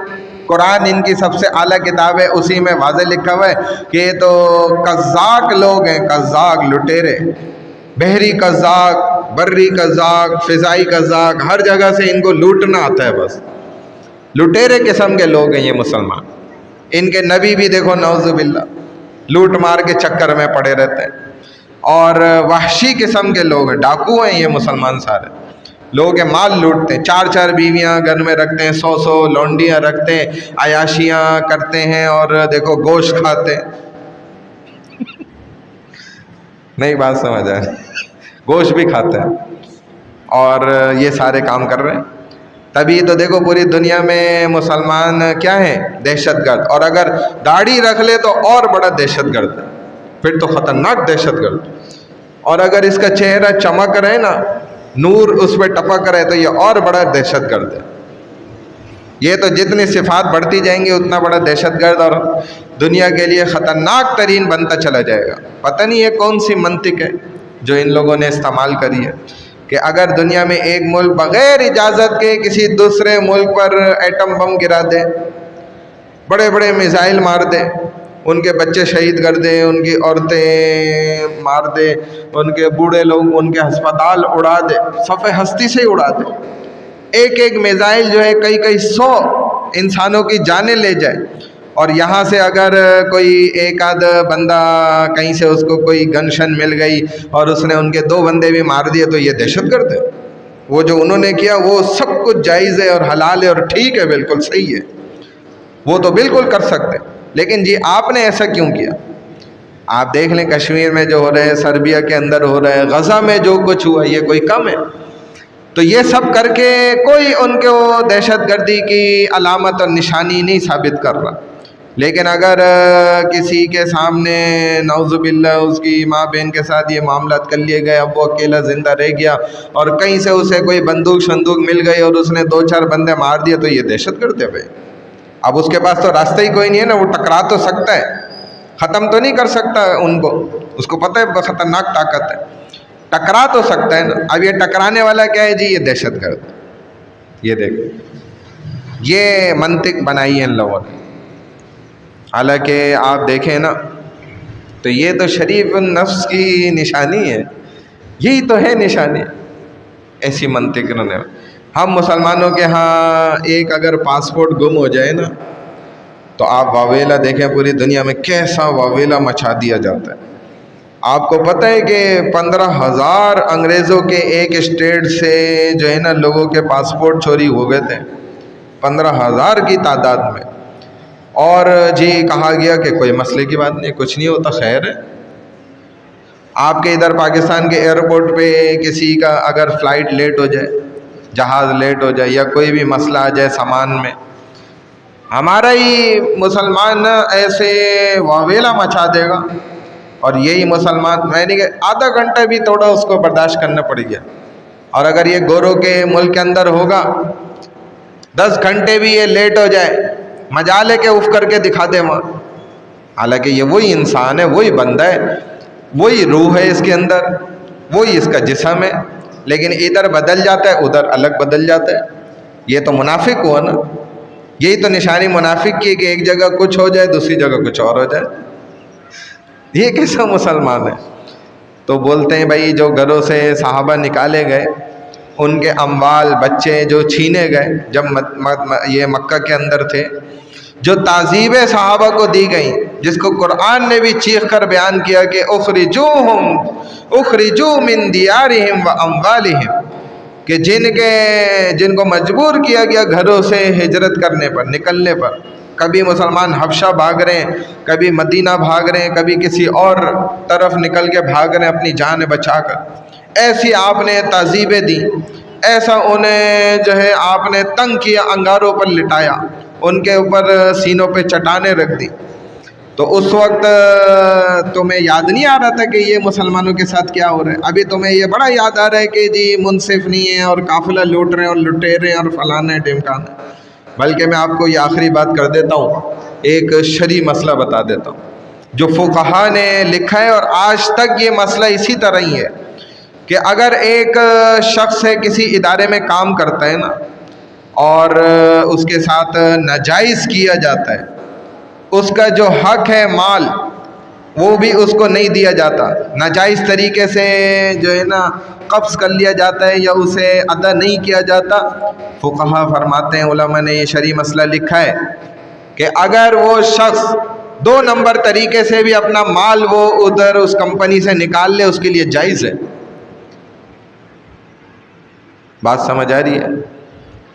قرآن ان کی سب سے اعلیٰ کتاب ہے، اسی میں واضح لکھا ہوا ہے کہ یہ تو قزاق لوگ ہیں، قزاق لٹیرے، بحری قزاق، بری قزاق، فضائی قزاق، ہر جگہ سے ان کو لوٹنا آتا ہے. بس لٹیرے قسم کے لوگ ہیں یہ مسلمان. ان کے نبی بھی دیکھو نعوذ باللہ لوٹ مار کے چکر میں پڑے رہتے ہیں. اور وحشی قسم کے لوگ ہیں، ڈاکو ہیں یہ مسلمان سارے. لوگ کے مال لوٹتے ہیں، 4 بیویاں گھر میں رکھتے ہیں، 100 لونڈیاں رکھتے ہیں، عیاشیاں کرتے ہیں، اور دیکھو گوشت کھاتے ہیں. نہیں بات سمجھ آئے، گوشت بھی کھاتے ہیں اور یہ سارے کام کر رہے ہیں. تبھی تو دیکھو پوری دنیا میں مسلمان کیا ہیں، دہشت گرد. اور اگر داڑھی رکھ لے تو اور بڑا دہشت گرد ہے، پھر تو خطرناک دہشت گرد. اور اگر اس کا چہرہ چمک رہے نا، نور اس پہ ٹپک رہے، تو یہ اور بڑا دہشت گرد ہے. یہ تو جتنی صفات بڑھتی جائیں گی اتنا بڑا دہشت گرد اور دنیا کے لیے خطرناک ترین بنتا چلا جائے گا. پتہ نہیں یہ کون سی منطق ہے جو ان لوگوں نے استعمال کری ہے کہ اگر دنیا میں ایک ملک بغیر اجازت کے کسی دوسرے ملک پر ایٹم بم گرا دے، بڑے بڑے میزائل مار دے، ان کے بچے شہید کر دے، ان کی عورتیں مار دے، ان کے بوڑھے لوگ ان کے ہسپتال اڑا دے، صفحہ ہستی سے ہی اڑا دے. ایک میزائل جو ہے کئی 100 انسانوں کی جانیں لے جائے، اور یہاں سے اگر کوئی ایک آدھ بندہ کہیں سے اس کو کوئی گن شن مل گئی اور اس نے ان کے 2 بندے بھی مار دیے تو یہ دہشت گرد ہے؟ وہ جو انہوں نے کیا وہ سب کچھ جائز ہے اور حلال ہے اور ٹھیک ہے، بالکل صحیح ہے، وہ تو بالکل کر سکتے، لیکن جی آپ نے ایسا کیوں کیا؟ آپ دیکھ لیں کشمیر میں جو ہو رہے ہے، سربیا کے اندر ہو رہا ہے، غزہ میں جو کچھ ہوا، یہ کوئی کم ہے؟ تو یہ سب کر کے کوئی ان کو دہشت گردی کی علامت اور نشانی نہیں ثابت کر رہا، لیکن اگر کسی کے سامنے نعوذ باللہ اس کی ماں بہن کے ساتھ یہ معاملات کر لیے گئے، اب وہ اکیلا زندہ رہ گیا اور کہیں سے اسے کوئی بندوق شندوق مل گئی اور اس نے 2-4 بندے مار دیے تو یہ دہشت گرد ہے بھائی۔ اب اس کے پاس تو راستہ ہی کوئی نہیں ہے نا، وہ ٹکرا تو سکتا ہے، ختم تو نہیں کر سکتا ان کو، اس کو پتہ ہے خطرناک طاقت ہے، ٹکرا تو سکتا ہے نا۔ اب یہ ٹکرانے والا کیا ہے جی؟ یہ دہشت گرد۔ یہ دیکھیں، یہ منطق بنائی ہے ان لوگوں نے، حالانکہ آپ دیکھیں نا تو یہ تو شریف النفس کی نشانی ہے، یہی تو ہے نشانی، ایسی منطق انہوں نے۔ ہم مسلمانوں کے ہاں ایک اگر پاسپورٹ گم ہو جائے نا تو آپ واویلا دیکھیں پوری دنیا میں کیسا واویلا مچا دیا جاتا ہے۔ آپ کو پتہ ہے کہ 15,000 انگریزوں کے ایک اسٹیٹ سے جو ہے نا لوگوں کے پاسپورٹ چوری ہو گئے تھے، 15,000 کی تعداد میں، اور جی کہا گیا کہ کوئی مسئلے کی بات نہیں، کچھ نہیں ہوتا، خیر ہے۔ آپ کے ادھر پاکستان کے ایئرپورٹ پہ کسی کا اگر فلائٹ لیٹ ہو جائے، جہاز لیٹ ہو جائے یا کوئی بھی مسئلہ آ جائے سامان میں، ہمارا ہی مسلمان ایسے واویلا مچا دے گا، اور یہی مسلمان میں نہیں کہ آدھا گھنٹہ بھی تھوڑا اس کو برداشت کرنا پڑ گیا، اور اگر یہ گوروں کے ملک کے اندر ہوگا 10 گھنٹے بھی یہ لیٹ ہو جائے، مجالے کے اف کر کے دکھا دے وہاں، حالانکہ یہ وہی انسان ہے، وہی بندہ ہے، وہی روح ہے اس کے اندر، وہی اس کا جسم ہے، لیکن ادھر بدل جاتا ہے ادھر الگ بدل جاتا ہے۔ یہ تو منافق ہوا نا، یہی تو نشانی منافق کی کہ ایک جگہ کچھ ہو جائے دوسری جگہ کچھ اور ہو جائے۔ یہ کیسا مسلمان ہے؟ تو بولتے ہیں بھائی جو گھروں سے صحابہ نکالے گئے، ان کے اموال بچے جو چھینے گئے جب یہ مکہ کے اندر تھے، جو تعذیبیں صحابہ کو دی گئیں، جس کو قرآن نے بھی چیخ کر بیان کیا کہ اخرجوا من دیارہم و اموالہم، کہ جن کو مجبور کیا گیا گھروں سے ہجرت کرنے پر، نکلنے پر، کبھی مسلمان حبشہ بھاگ رہے ہیں، کبھی مدینہ بھاگ رہے ہیں، کبھی کسی اور طرف نکل کے بھاگ رہے ہیں اپنی جان بچا کر، ایسی آپ نے تعذیبیں دی، ایسا انہیں جو ہے آپ نے تنگ کیا، انگاروں پر لٹایا، ان کے اوپر سینوں پہ چٹانیں رکھ دی، تو اس وقت تمہیں یاد نہیں آ رہا تھا کہ یہ مسلمانوں کے ساتھ کیا ہو رہا ہے؟ ابھی تمہیں یہ بڑا یاد آ رہا ہے کہ جی منصف نہیں ہے اور قافلہ لوٹ رہے ہیں اور لٹیرے ہیں اور فلانا ہے ڈھمکانا ہے۔ بلکہ میں آپ کو یہ آخری بات کر دیتا ہوں، ایک شرعی مسئلہ بتا دیتا ہوں جو فقہا نے لکھا ہے، اور آج تک یہ مسئلہ اسی طرح ہی ہے کہ اگر ایک شخص ہے کسی ادارے میں کام کرتا ہے نا، اور اس کے ساتھ ناجائز کیا جاتا ہے، اس کا جو حق ہے مال وہ بھی اس کو نہیں دیا جاتا، ناجائز طریقے سے جو ہے نا قبض کر لیا جاتا ہے یا اسے ادا نہیں کیا جاتا، فقہا فرماتے ہیں، علماء نے یہ شرعی مسئلہ لکھا ہے کہ اگر وہ شخص 2 نمبر طریقے سے بھی اپنا مال وہ ادھر اس کمپنی سے نکال لے، اس کے لیے جائز ہے۔ بات سمجھ آ رہی ہے؟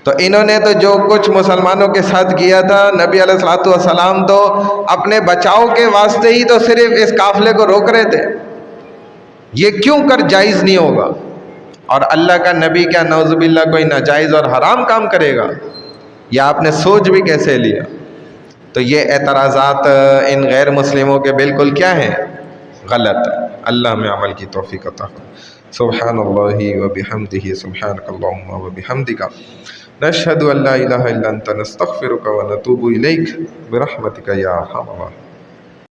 تو انہوں نے تو جو کچھ مسلمانوں کے ساتھ کیا تھا، نبی علیہ الصلوۃ والسلام تو اپنے بچاؤ کے واسطے ہی تو صرف اس قافلے کو روک رہے تھے، یہ کیوں کر جائز نہیں ہوگا؟ اور اللہ کا نبی کیا نعوذ باللہ کوئی ناجائز اور حرام کام کرے گا؟ یہ آپ نے سوچ بھی کیسے لیا؟ تو یہ اعتراضات ان غیر مسلموں کے بالکل کیا ہیں؟ غلط ہے۔ اللہ ہمیں عمل کی توفیق عطا فرمائے۔ سبحان اللہ و بحمدہ، سبحانک اللہم و بحمدک، نشہد ان لا الہ الا انت، نستغفرک و نتوب الیک، برحمتک یا ارحم الراحمین۔